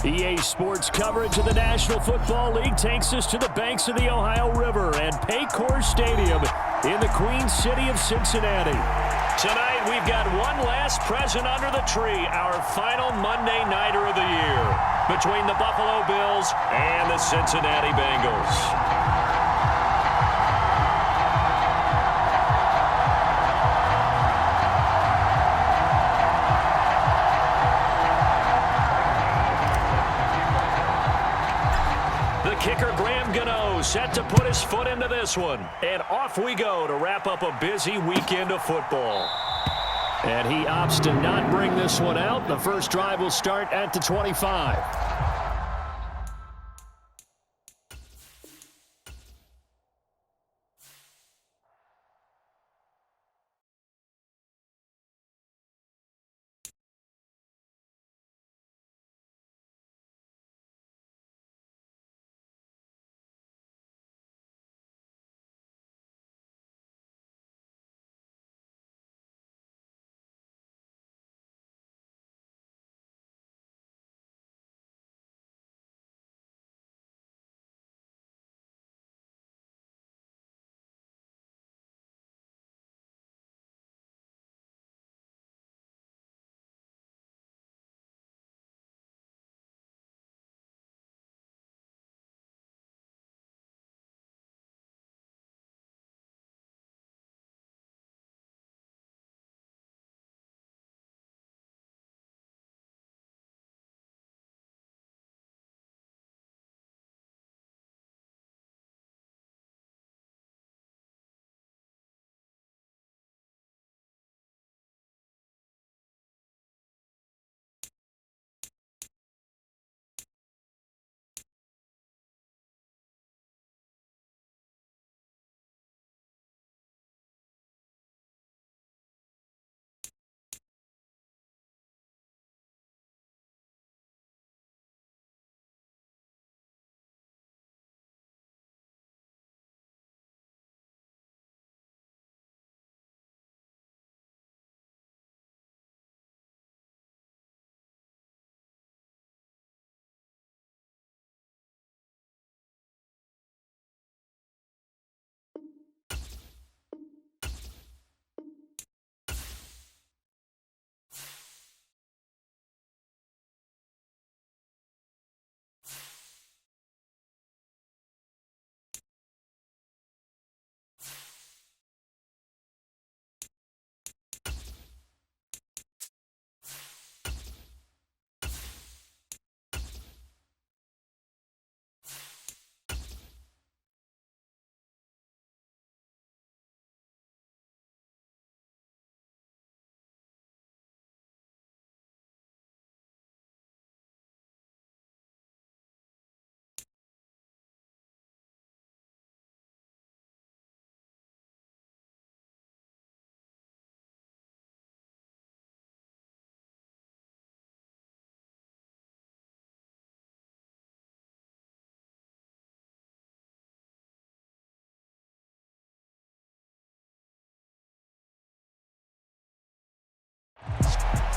EA Sports coverage of the National Football League takes us to the banks of the Ohio River and Paycor Stadium in the Queen City of Cincinnati. Tonight, we've got one last present under the tree, our final Monday Nighter of the year, between the Buffalo Bills and the Cincinnati Bengals. Kicker Graham Gano set to put his foot into this one. And off we go to wrap up a busy weekend of football. And he opts to not bring this one out. The first drive will start at the 25.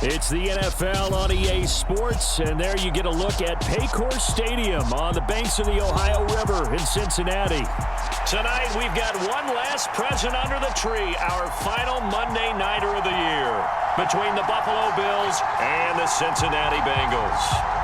It's the NFL on EA Sports, and there you get a look at Paycor Stadium on the banks of the Ohio River in Cincinnati. Tonight, we've got one last present under the tree, our final Monday Nighter of the year, between the Buffalo Bills and the Cincinnati Bengals.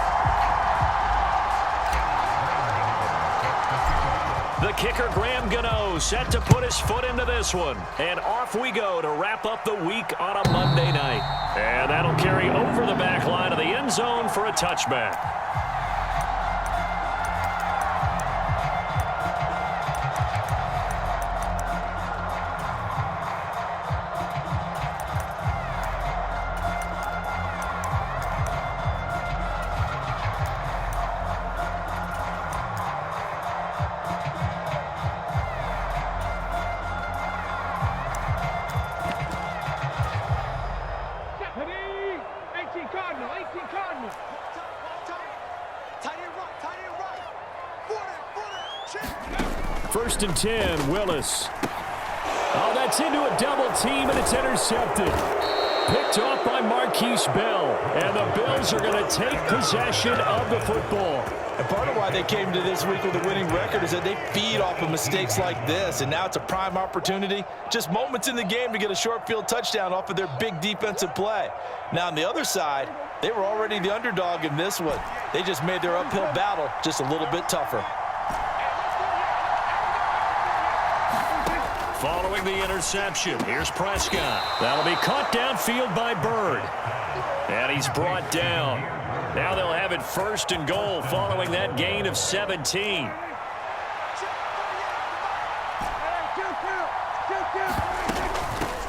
The kicker, Graham Gano, set to put his foot into this one. And off we go to wrap up the week on a Monday night. And that'll carry over the back line of the end zone for a touchback. First and 10, Willis. Oh, that's into a double team, and it's intercepted. Picked off by Marquise Bell. And the Bills are going to take possession of the football. And part of why they came to this week with a winning record is that they feed off of mistakes like this. And now it's a prime opportunity. Just moments in the game to get a short field touchdown off of their big defensive play. Now on the other side, they were already the underdog in this one. They just made their uphill battle just a little bit tougher. Following the interception, here's Prescott. That'll be caught downfield by Bird. And he's brought down. Now they'll have it 1st and goal following that gain of 17.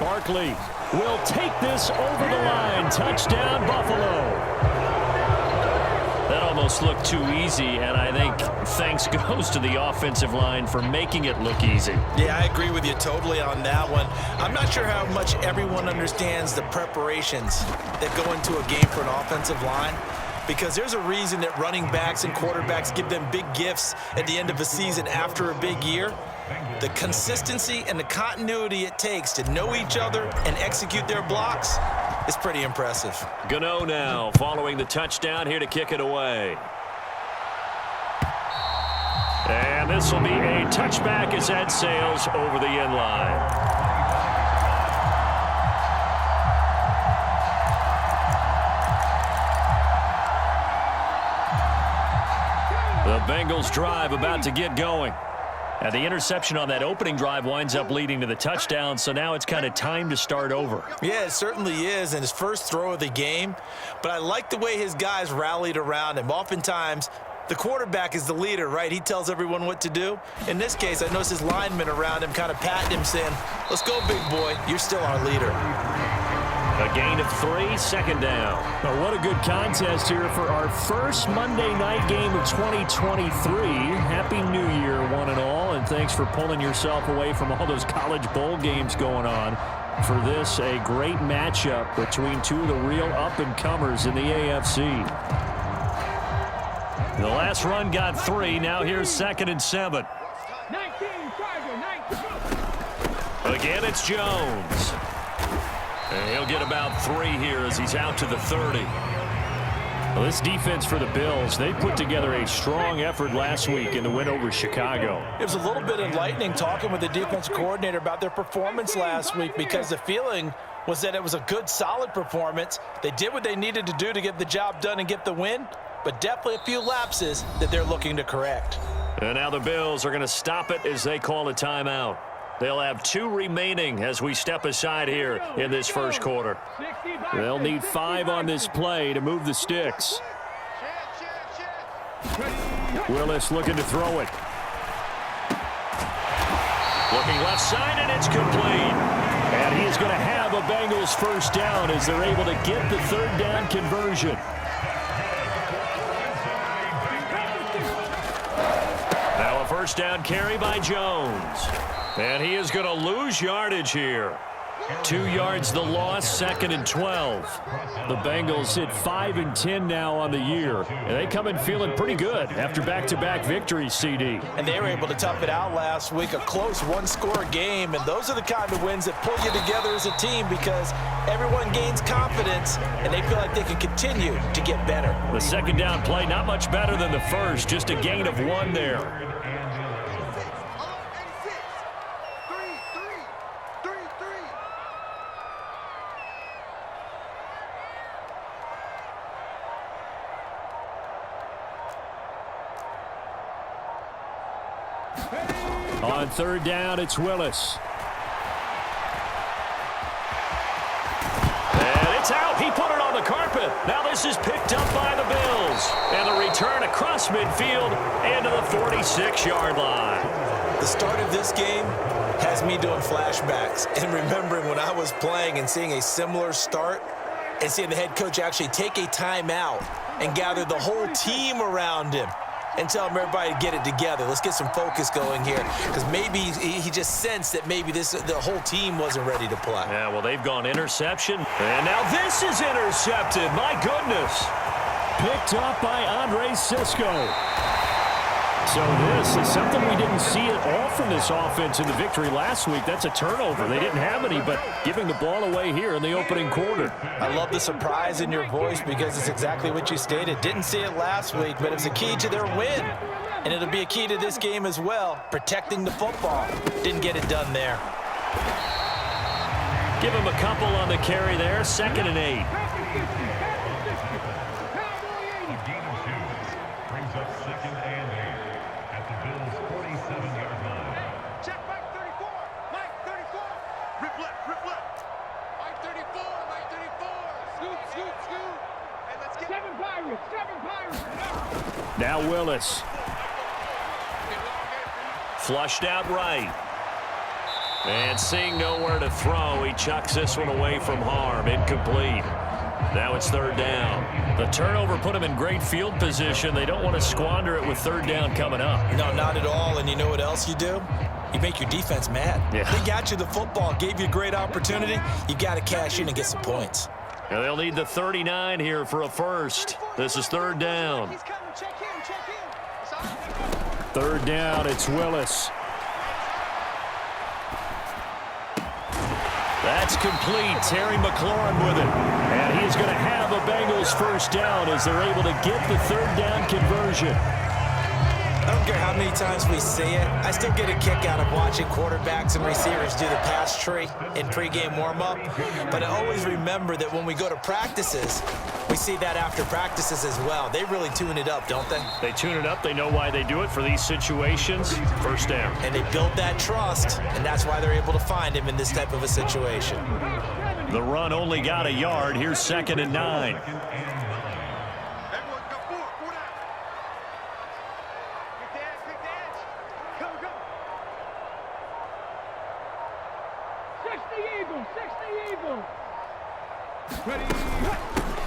Barkley will take this over the line. Touchdown, Buffalo. That almost looked too easy, and I think thanks goes to the offensive line for making it look easy. Yeah, I agree with you totally on that one. I'm not sure how much everyone understands the preparations that go into a game for an offensive line, because there's a reason that running backs and quarterbacks give them big gifts at the end of a season after a big year. The consistency and the continuity it takes to know each other and execute their blocks is pretty impressive. Gano now following the touchdown here to kick it away. And this will be a touchback as that sails over the end line. The Bengals drive about to get going. And the interception on that opening drive winds up leading to the touchdown, so now it's kind of time to start over. Yeah, it certainly is, and his first throw of the game. But I like the way his guys rallied around him. Oftentimes, the quarterback is the leader, right? He tells everyone what to do. In this case, I noticed his linemen around him kind of patting him, saying, "Let's go, big boy. You're still our leader." A gain of 3, 2nd down. Well, what a good contest here for our first Monday night game of 2023. Happy New Year, one and all, and thanks for pulling yourself away from all those college bowl games going on. For this, a great matchup between two of the real up-and-comers in the AFC. The last run got 3. Now here's 2nd and 7. Again, it's Jones. And he'll get about 3 here as he's out to the 30. Well, this defense for the Bills, they put together a strong effort last week in the win over Chicago. It was a little bit enlightening talking with the defense coordinator about their performance last week, because the feeling was that it was a good, solid performance. They did what they needed to do to get the job done and get the win, but definitely a few lapses that they're looking to correct. And now the Bills are going to stop it as they call a timeout. They'll have 2 remaining as we step aside here in this first quarter. They'll need 5 on this play to move the sticks. Willis looking to throw it. Looking left side, and it's complete. And he is going to have a Bengals first down as they're able to get the 3rd down conversion. Now a first down carry by Jones. And he is going to lose yardage here. 2 yards the loss, 2nd and 12. The Bengals hit 5 and 10 now on the year. And they come in feeling pretty good after back-to-back victories, CD. And they were able to tough it out last week, a close one-score game. And those are the kind of wins that pull you together as a team, because everyone gains confidence and they feel like they can continue to get better. The 2nd down play, not much better than the first, just a gain of 1 there. On 3rd down, it's Willis. And it's out. He put it on the carpet. Now this is picked up by the Bills. And the return across midfield into the 46-yard line. The start of this game has me doing flashbacks and remembering when I was playing and seeing a similar start and seeing the head coach actually take a timeout and gather the whole team around him and tell him everybody to get it together. Let's get some focus going here, because maybe he just sensed that maybe the whole team wasn't ready to play. Yeah, well, they've gone interception. And now this is intercepted. My goodness. Picked up by Andre Sisco. So this is something we didn't see at all from this offense in the victory last week. That's a turnover. They didn't have any, but giving the ball away here in the opening quarter. I love the surprise in your voice because it's exactly what you stated. Didn't see it last week, but it's a key to their win. And it'll be a key to this game as well, protecting the football. Didn't get it done there. Give him a couple on the carry there, 2nd and 8. Now Willis. Flushed out right. And seeing nowhere to throw, he chucks this one away from harm. Incomplete. Now it's 3rd down. The turnover put him in great field position. They don't want to squander it with 3rd down coming up. No, not at all. And you know what else you do? You make your defense mad. Yeah. They got you the football, gave you a great opportunity. You got to cash in and get some points. Now they'll need the 39 here for a first. This is 3rd down. 3rd down, it's Willis. That's complete. Terry McLaurin with it. And he's going to have a Bengals first down as they're able to get the 3rd down conversion. I don't care how many times we say it. I still get a kick out of watching quarterbacks and receivers do the pass tree in pregame warm-up. But I always remember that when we go to practices, we see that after practices as well. They really tune it up, don't they? They tune it up. They know why they do it for these situations. First down. And they build that trust, and that's why they're able to find him in this type of a situation. The run only got a yard. Here's 2nd and 9.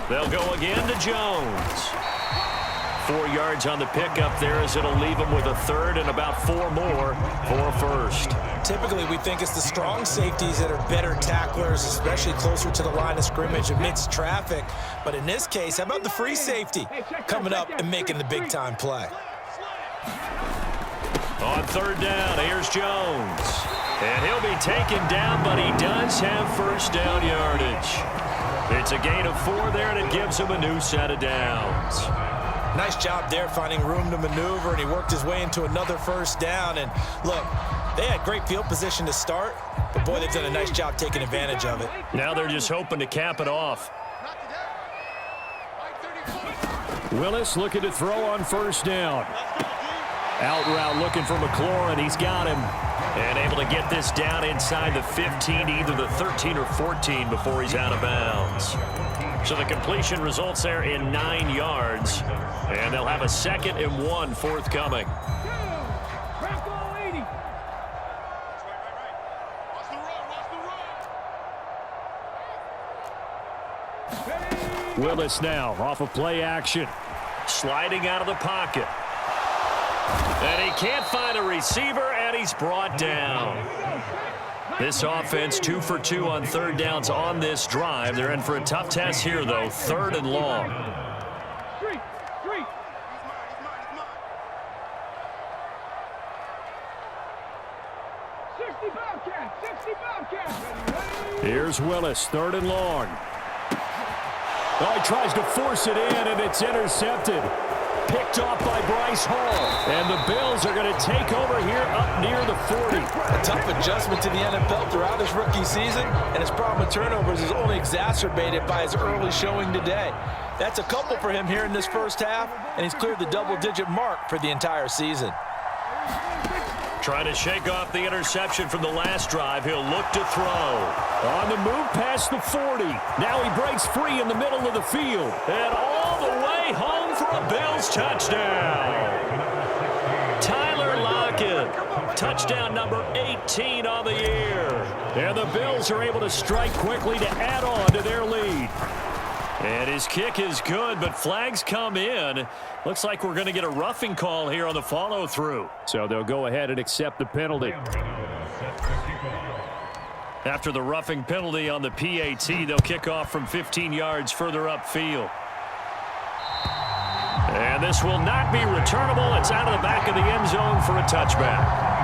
They'll go again to Jones. 4 yards on the pickup there as it'll leave him with a 3rd and about 4 more for a first. Typically, we think it's the strong safeties that are better tacklers, especially closer to the line of scrimmage amidst traffic. But in this case, how about the free safety coming up and making the big-time play? On 3rd down, here's Jones. And he'll be taken down, but he does have first down yardage. It's a gain of 4 there, and it gives him a new set of downs. Nice job there finding room to maneuver, and he worked his way into another first down. And look, they had great field position to start, but boy, they've done a nice job taking advantage of it. Now they're just hoping to cap it off. Willis looking to throw on first down. Out route looking for McLaurin. He's got him. And able to get this down inside the 15, either the 13 or 14 before he's out of bounds. So the completion results there in 9 yards. And they'll have a 2nd and 1 forthcoming. Willis now off of play action. Sliding out of the pocket. And he can't find a receiver, and he's brought down. This offense 2 for 2 on 3rd downs on this drive. They're in for a tough test here, though. 3rd and long. Here's Willis, 3rd and long. Oh, he tries to force it in, and it's intercepted. Picked off by Bryce Hall. And the Bills are going to take over here up near the 40. A tough adjustment to the NFL throughout his rookie season, and his problem with turnovers is only exacerbated by his early showing today. That's a couple for him here in this first half, and he's cleared the double-digit mark for the entire season. Trying to shake off the interception from the last drive. He'll look to throw. On the move past the 40. Now he breaks free in the middle of the field. And all the way home for a Bills touchdown. Tyler Lockett. Touchdown number 18 on the year. And the Bills are able to strike quickly to add on to their lead. And his kick is good, but flags come in. Looks like we're going to get a roughing call here on the follow-through. So they'll go ahead and accept the penalty. After the roughing penalty on the PAT, they'll kick off from 15 yards further upfield. And this will not be returnable. It's out of the back of the end zone for a touchback.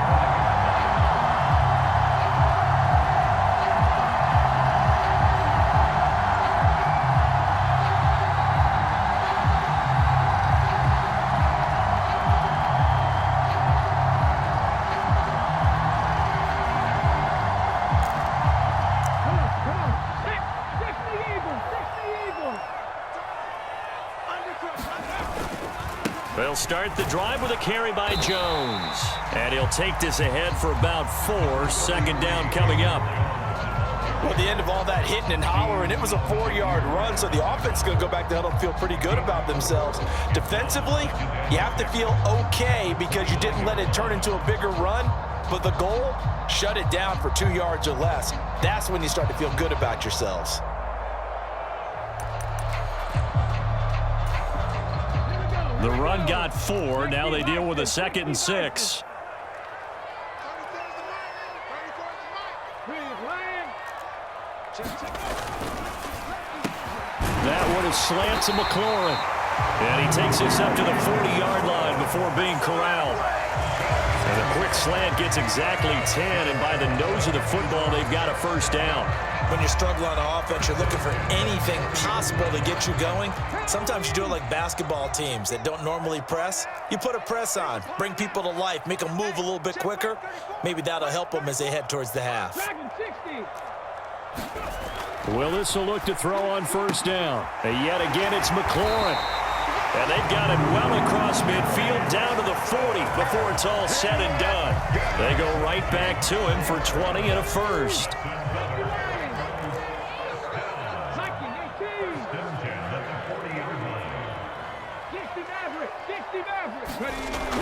They'll start the drive with a carry by Jones. And he'll take this ahead for about 4. Second down coming up. Well, at the end of all that hitting and hollering, it was a 4-yard run, so the offense is going to go back to huddle and feel pretty good about themselves. Defensively, you have to feel okay because you didn't let it turn into a bigger run, but the goal, shut it down for 2 yards or less. That's when you start to feel good about yourselves. The run got 4. Now they deal with a 2nd and 6. That one is slant to McLaurin. And he takes this up to the 40-yard line before being corralled. And a quick slant gets exactly 10, and by the nose of the football, they've got a first down. When you struggle on offense, you're looking for anything possible to get you going. Sometimes you do it like basketball teams that don't normally press. You put a press on, bring people to life, make them move a little bit quicker. Maybe that'll help them as they head towards the half. Willis will look to throw on first down. And yet again, it's McLaurin. And they've got it well across midfield down to the 40 before it's all said and done. They go right back to him for 20 and a first.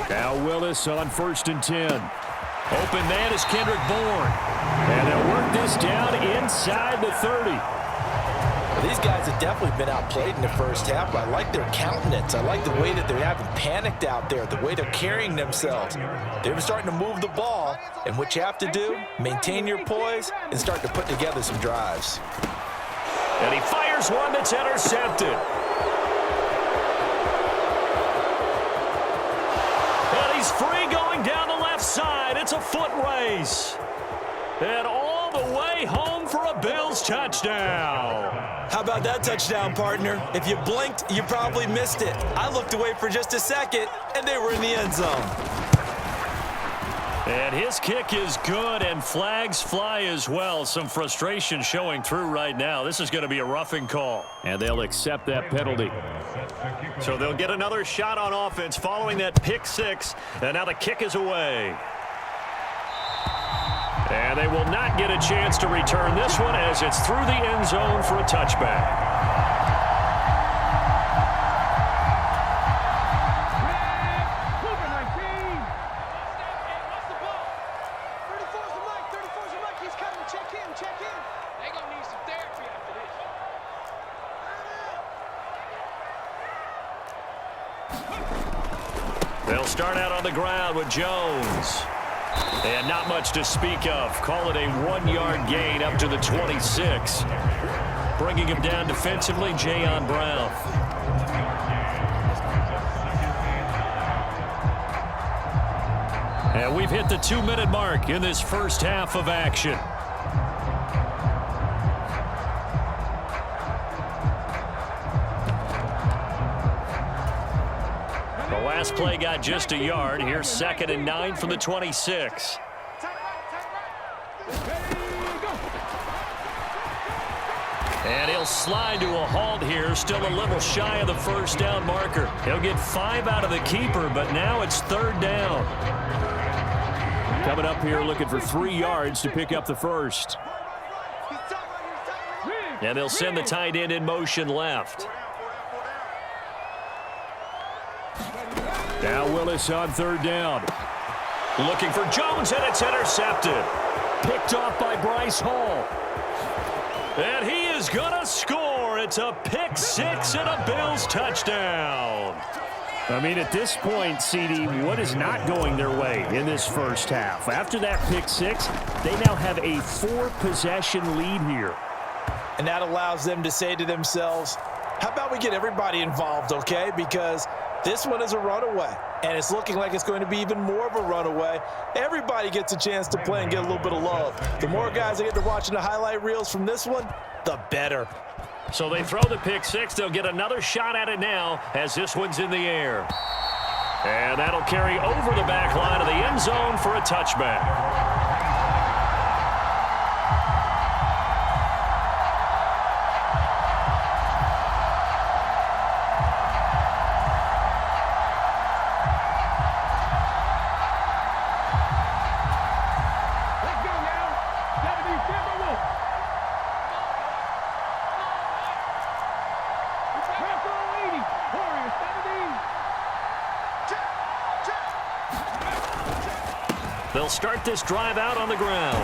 Now Willis on 1st and 10. Open man is Kendrick Bourne. And they'll work this down inside the 30. Well, these guys have definitely been outplayed in the first half, but I like their countenance. I like the way that they're having panicked out there, the way they're carrying themselves. They're starting to move the ball, and what you have to do, maintain your poise and start to put together some drives. And he fires one that's intercepted. He's free going down the left side. It's a foot race. And all the way home for a Bills touchdown. How about that touchdown, partner? If you blinked, you probably missed it. I looked away for just a second, and they were in the end zone. And his kick is good, and flags fly as well. Some frustration showing through right now. This is going to be a roughing call. And they'll accept that penalty. So they'll get another shot on offense following that pick 6. And now the kick is away. And they will not get a chance to return this one as it's through the end zone for a touchback. They'll start out on the ground with Jones. And not much to speak of. Call it a 1-yard gain up to the 26. Bringing him down defensively, Jayon Brown. And we've hit the 2-minute mark in this first half of action. The last play got just a yard. Here's 2nd and 9 from the 26. And he'll slide to a halt here. Still a little shy of the first down marker. He'll get 5 out of the keeper, but now it's 3rd down. Coming up here looking for 3 yards to pick up the first. And they'll send the tight end in motion left. Now Willis on 3rd down. Looking for Jones, and it's intercepted. Picked off by Bryce Hall. And he is going to score. It's a pick 6 and a Bills touchdown. I mean, at this point, CD, what is not going their way in this first half? After that pick 6, they now have a 4-possession lead here. And that allows them to say to themselves, how about we get everybody involved, okay? Because This one is a runaway, and it's looking like it's going to be even more of a runaway. Everybody gets a chance to play and get a little bit of love. The more guys that get to watching the highlight reels from this one, the better. So they throw the pick six. They'll get another shot at it now as this one's in the air. And that'll carry over the back line of the end zone for a touchback. They'll start this drive out on the ground.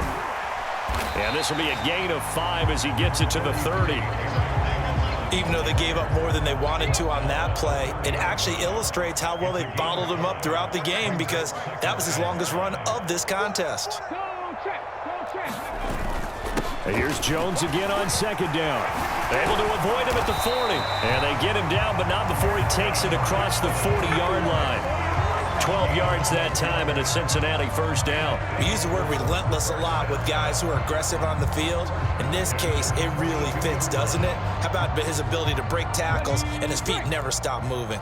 And this will be a gain of 5 as he gets it to the 30. Even though they gave up more than they wanted to on that play, it actually illustrates how well they bottled him up throughout the game because that was his longest run of this contest. And here's Jones again on second down. Able to avoid him at the 40. And they get him down, but not before he takes it across the 40-yard line. 12 yards that time and a Cincinnati first down. We use the word relentless a lot with guys who are aggressive on the field. In this case, it really fits, doesn't it? How about his ability to break tackles and his feet never stop moving?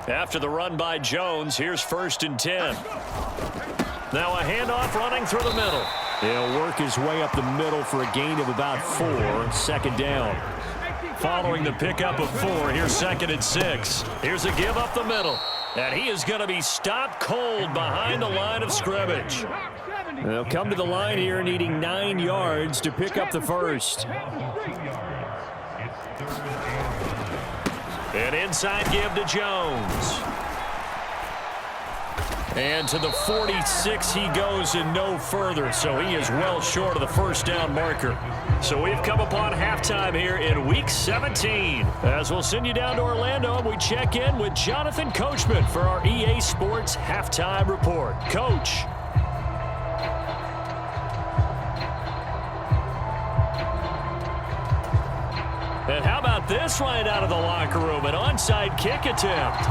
After the run by Jones, here's 1st and 10. Now a handoff running through the middle. He'll work his way up the middle for a gain of about 4. Second down. Following the pickup of 4, here's 2nd and 6. Here's a give up the middle. And he is going to be stopped cold behind the line of scrimmage. They'll come to the line here needing 9 yards to pick up the first. An inside give to Jones. And to the 46 he goes and no further, so he is well short of the first down marker. So we've come upon halftime here in Week 17. As we'll send you down to Orlando, and we check in with Jonathan Coachman for our EA Sports Halftime Report. Coach. And how about this right out of the locker room? An onside kick attempt.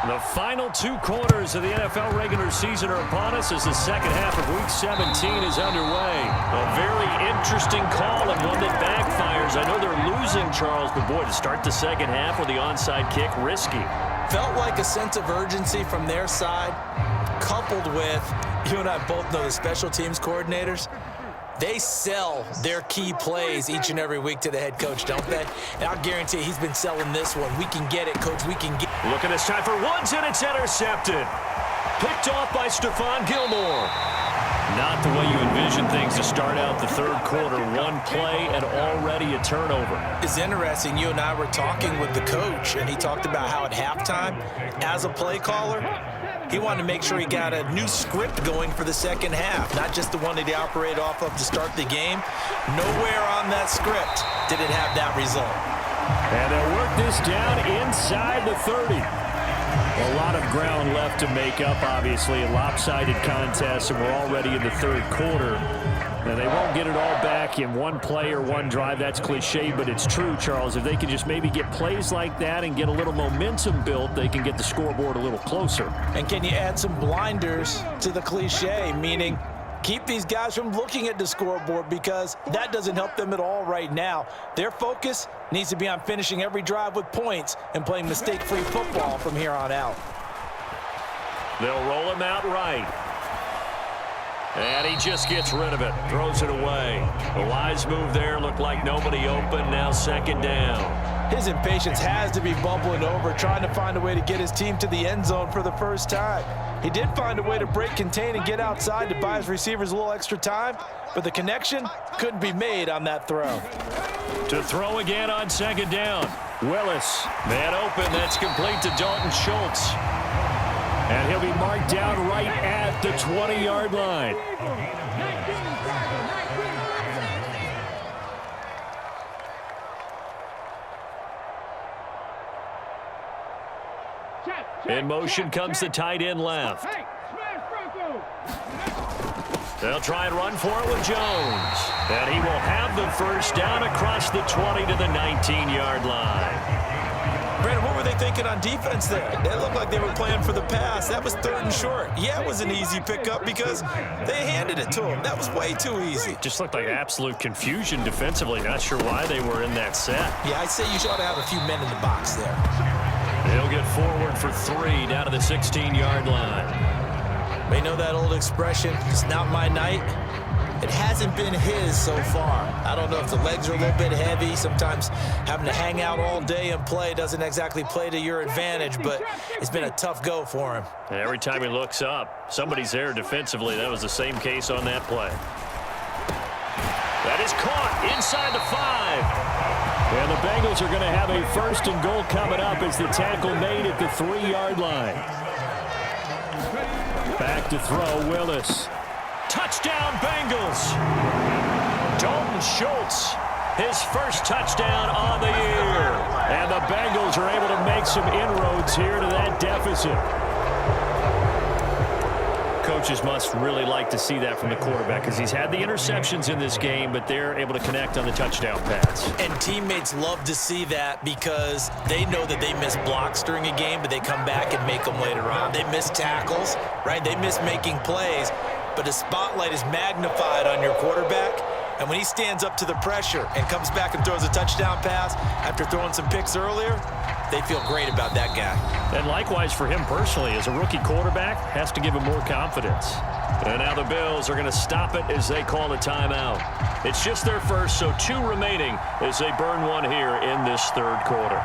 The final 2 quarters of the NFL regular season are upon us as the second half of Week 17 is underway. A very interesting call and one that backfires. I know they're losing, Charles, but boy, to start the second half with the onside kick, risky. Felt like a sense of urgency from their side, coupled with, you and I both know the special teams coordinators. They sell their key plays each and every week to the head coach, don't they? And I'll guarantee he's been selling this one. We can get it, coach. We can get it. Look at this time for Woods, and it's intercepted. Picked off by Stephon Gilmore. Not the way you envision things to start out the third quarter. One play and already a turnover. It's interesting. You and I were talking with the coach, and he talked about how at halftime, as a play caller, he wanted to make sure he got a new script going for the second half, not just the one that he operated off of to start the game. Nowhere on that script did it have that result. And they'll work this down inside the 30. A lot of ground left to make up, obviously. A lopsided contest, and we're already in the third quarter. And they won't get it all back in one play or one drive. That's cliche, but it's true, Charles. If they can just maybe get plays like that and get a little momentum built, they can get the scoreboard a little closer. And can you add some blinders to the cliche, meaning keep these guys from looking at the scoreboard, because that doesn't help them at all right now. Their focus needs to be on finishing every drive with points and playing mistake-free football from here on out. They'll roll him out right. And he just gets rid of it, throws it away. The wise move there, looked like nobody open, now second down. His impatience has to be bubbling over, trying to find a way to get his team to the end zone for the first time. He did find a way to break, contain, and get outside to buy his receivers a little extra time, but the connection couldn't be made on that throw. To throw again on second down. Willis, man open, that's complete to Dalton Schultz. And he'll be marked down right at the 20-yard line. In motion comes the tight end left. They'll try and run for it with Jones. And he will have the first down across the 20 to the 19-yard line. Brandon, what were they thinking on defense there? They looked like they were playing for the pass. That was 3rd and short. Yeah, it was an easy pickup because they handed it to him. That was way too easy. Just looked like absolute confusion defensively. Not sure why they were in that set. Yeah, I'd say you ought to have a few men in the box there. He'll get forward for 3 down to the 16-yard line. They know that old expression, it's not my night. It hasn't been his so far. I don't know if the legs are a little bit heavy. Sometimes having to hang out all day and play doesn't exactly play to your advantage, but it's been a tough go for him. And every time he looks up, somebody's there defensively. That was the same case on that play. That is caught inside the 5. And the Bengals are going to have a 1st and goal coming up as the tackle made at the 3-yard line. Back to throw, Willis. Touchdown, Bengals. Dalton Schultz, his first touchdown on the year. And the Bengals are able to make some inroads here to that deficit. Coaches must really like to see that from the quarterback because he's had the interceptions in this game, but they're able to connect on the touchdown pass. And teammates love to see that because they know that they miss blocks during a game, but they come back and make them later on. They miss tackles, right? They miss making plays. But the spotlight is magnified on your quarterback, and when he stands up to the pressure and comes back and throws a touchdown pass after throwing some picks earlier, they feel great about that guy. And likewise for him personally, as a rookie quarterback, has to give him more confidence. And now the Bills are going to stop it as they call a timeout. It's just their first, so 2 remaining as they burn one here in this 3rd quarter.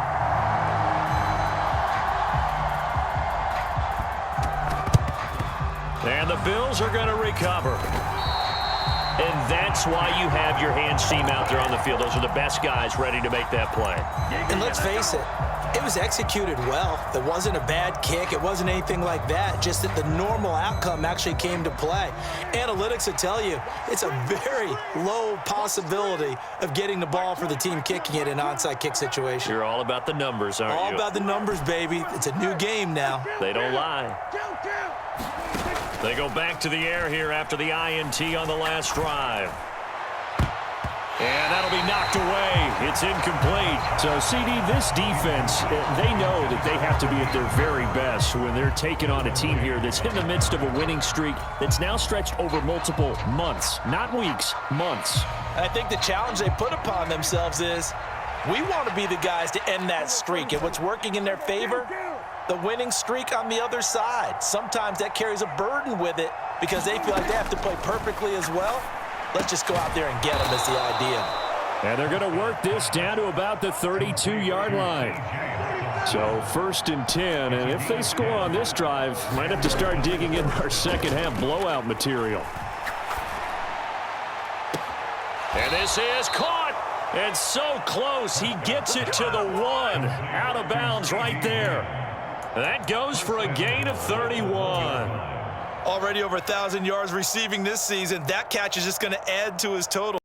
And the Bills are going to recover. And that's why you have your hands team out there on the field. Those are the best guys ready to make that play. And let's face it, it was executed well. It wasn't a bad kick. It wasn't anything like that. Just that the normal outcome actually came to play. Analytics will tell you it's a very low possibility of getting the ball for the team kicking it in an onside kick situation. You're all about the numbers, aren't you? All about the numbers, baby. It's a new game now. They don't lie. They go back to the air here after the INT on the last drive. And that'll be knocked away. It's incomplete. So, CD, this defense, they know that they have to be at their very best when they're taking on a team here that's in the midst of a winning streak that's now stretched over multiple months, not weeks, months. I think the challenge they put upon themselves is we want to be the guys to end that streak. And what's working in their favor? The winning streak on the other side. Sometimes that carries a burden with it because they feel like they have to play perfectly as well. Let's just go out there and get them is the idea. And they're going to work this down to about the 32-yard line. So 1st and 10, and if they score on this drive, might have to start digging in our second half blowout material. And this is caught, and so close. He gets it to the 1, out of bounds right there. That goes for a gain of 31. Already over 1,000 yards receiving this season. That catch is just going to add to his total.